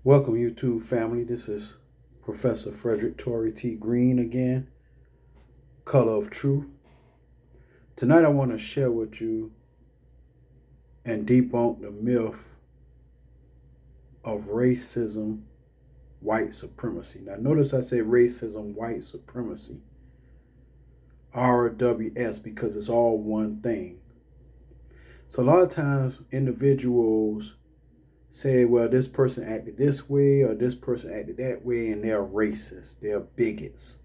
Welcome, YouTube family. This is Professor Frederick Torrey T. Green again, Color of Truth. Tonight, I want to share with you and debunk the myth of racism, white supremacy. Now, notice I say racism, white supremacy, RWS, because it's all one thing. So, a lot of times, individuals say, well, this person acted this way or this person acted that way, and they're racist, they're bigots.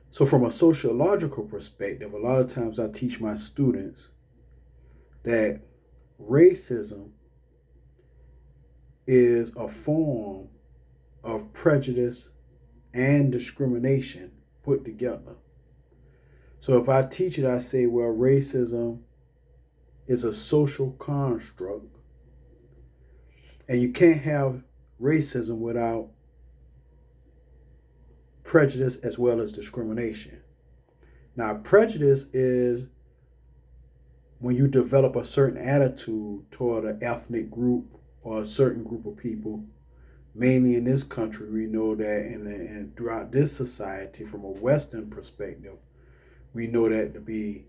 So, from a sociological perspective, a lot of times I teach my students that racism is a form of prejudice and discrimination put together. So, if I teach it, I say, well, racism is a social construct, and you can't have racism without prejudice as well as discrimination. Now, prejudice is when you develop a certain attitude toward an ethnic group or a certain group of people. Mainly in this country, we know that, and throughout this society, from a Western perspective, we know that to be,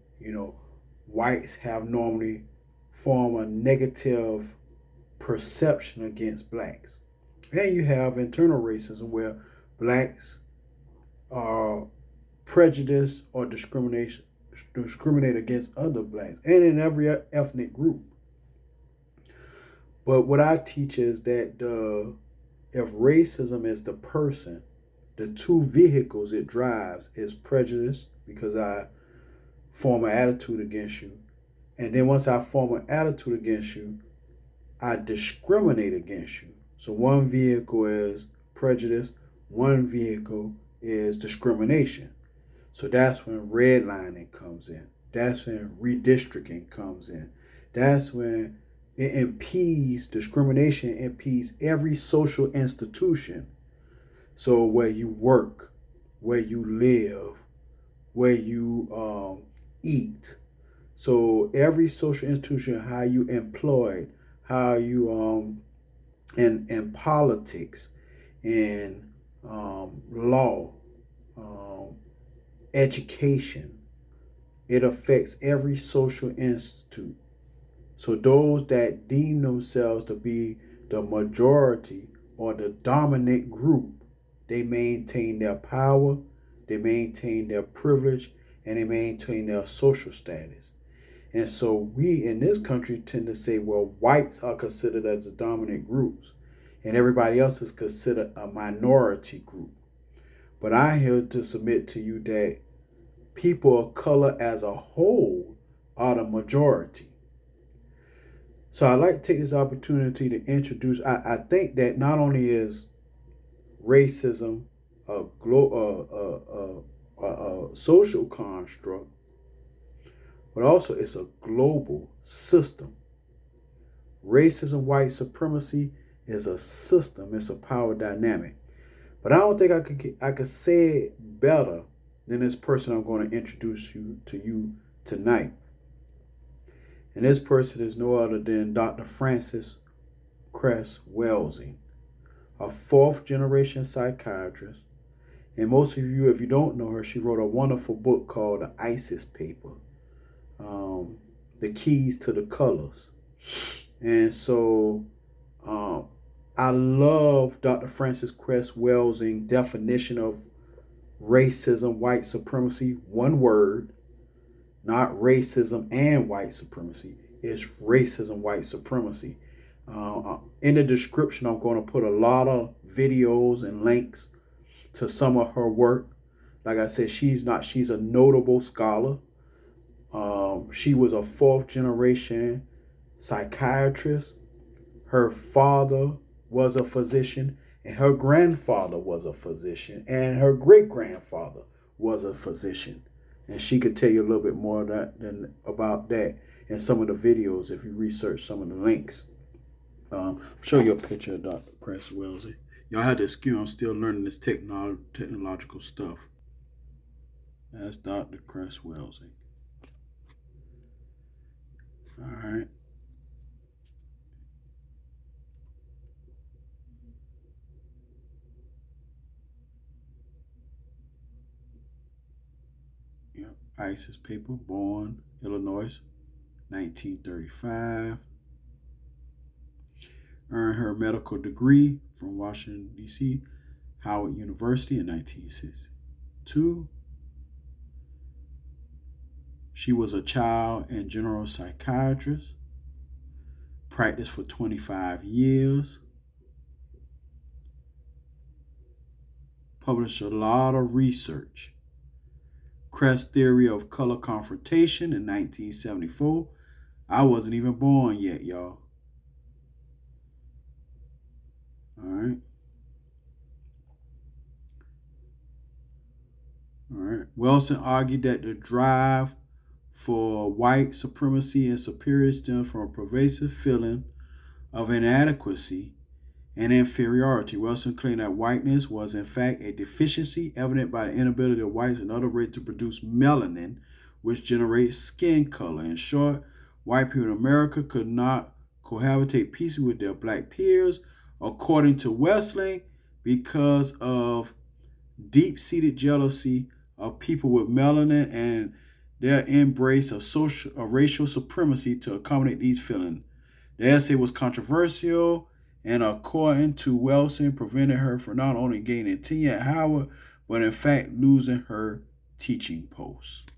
whites have normally formed a negative perception against blacks. And you have internal racism where blacks are prejudiced or discriminate against other blacks and in every ethnic group. But what I teach is that if racism is the person, the two vehicles it drives is prejudice, because I form an attitude against you. And then once I form an attitude against you, I discriminate against you. So one vehicle is prejudice, one vehicle is discrimination. So that's when redlining comes in. That's when redistricting comes in. That's when it impedes, discrimination impedes every social institution. So where you work, where you live, where you eat. So every social institution, how you employed, how you in politics, in law, education, it affects every social institute. So those that deem themselves to be the majority or the dominant group, they maintain their power, they maintain their privilege, and they maintain their social status. And so we in this country tend to say, well, whites are considered as the dominant groups, and everybody else is considered a minority group. But I'm here to submit to you that people of color as a whole are the majority. So I'd like to take this opportunity to introduce, I think that not only is racism a social construct, but also it's a global system. Racism, white supremacy is a system. It's a power dynamic. But I don't think I could say it better than this person I'm going to introduce you to tonight. And this person is no other than Dr. Frances Cress Welsing, a fourth generation psychiatrist. And most of you, if you don't know her, she wrote a wonderful book called The ISIS Paper, The Keys to the Colors. And so I love Dr. Frances Cress Welsing's definition of racism, white supremacy, one word, not racism and white supremacy. It's racism, white supremacy. In the description, I'm going to put a lot of videos and links to some of her work. Like I said, she's a notable scholar. She was a fourth generation psychiatrist. Her father was a physician, and her grandfather was a physician, and her great grandfather was a physician. And she could tell you a little bit more about that in some of the videos if you research some of the links. Show you a picture of Dr. Cress Welsing. Y'all had to excuse, I'm still learning this technological stuff. That's Dr. Cress Welsing. All right. ISIS paper, born Illinois, 1935. Earned her medical degree from Washington, D.C., Howard University in 1962. She was a child and general psychiatrist, practiced for 25 years, published a lot of research. Kress theory of color confrontation in 1974. I wasn't even born yet, y'all. All right. Wilson argued that the drive for white supremacy and superiority stems from a pervasive feeling of inadequacy and inferiority. Wilson claimed that whiteness was in fact a deficiency evident by the inability of whites and other races to produce melanin, which generates skin color. In short, white people in America could not cohabitate peacefully with their black peers, according to Wilson, because of deep-seated jealousy of people with melanin and their embrace of racial supremacy to accommodate these feelings. The essay was controversial and, according to Wilson, prevented her from not only gaining tenure at Howard, but in fact losing her teaching post.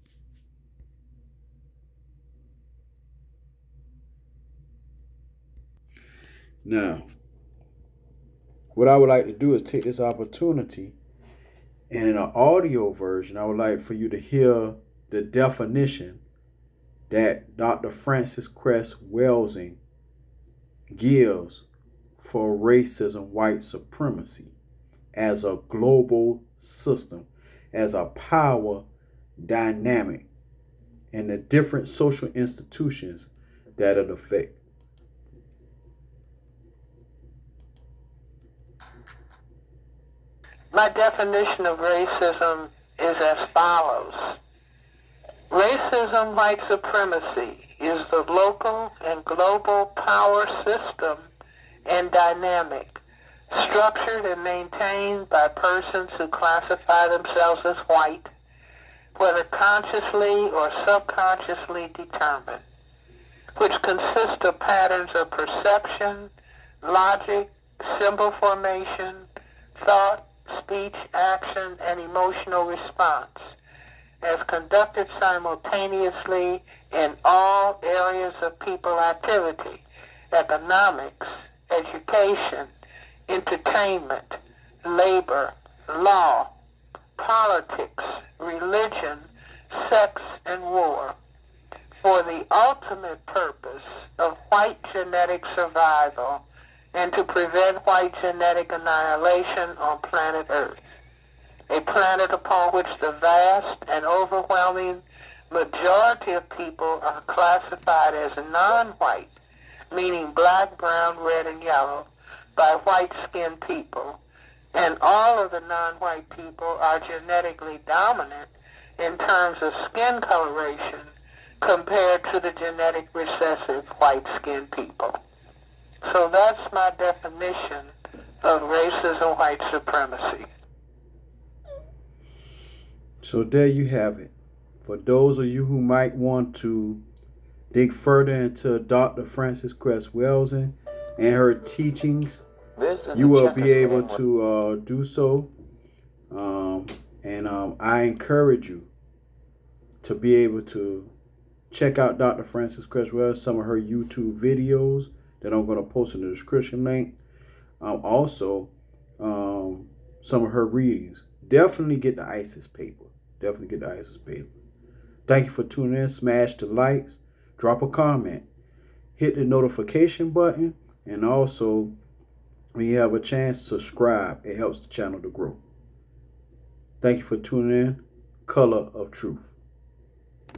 Now, what I would like to do is take this opportunity, and in an audio version, I would like for you to hear the definition that Dr. Frances Cress Welsing gives for racism, white supremacy as a global system, as a power dynamic, and the different social institutions that it affects. My definition of racism is as follows. Racism, white supremacy, is the local and global power system and dynamic, structured and maintained by persons who classify themselves as white, whether consciously or subconsciously determined, which consists of patterns of perception, logic, symbol formation, thought, speech, action, and emotional response, as conducted simultaneously in all areas of people activity: economics, education, entertainment, labor, law, politics, religion, sex, and war, for the ultimate purpose of white genetic survival and to prevent white genetic annihilation on planet Earth, a planet upon which the vast and overwhelming majority of people are classified as non-white, meaning black, brown, red, and yellow, by white-skinned people, and all of the non-white people are genetically dominant in terms of skin coloration compared to the genetic recessive white-skinned people. So that's my definition of racism, white supremacy. So there you have it. For those of you who might want to dig further into Dr. Frances Cress Welsing and her teachings, you will be able to do so. I encourage you to be able to check out Dr. Frances Cress Welsing, some of her YouTube videos that I'm going to post in the description link. Also, some of her readings. Definitely get the ISIS paper. Thank you for tuning in. Smash the likes. Drop a comment. Hit the notification button. And also, when you have a chance, subscribe. It helps the channel to grow. Thank you for tuning in. Color of Truth.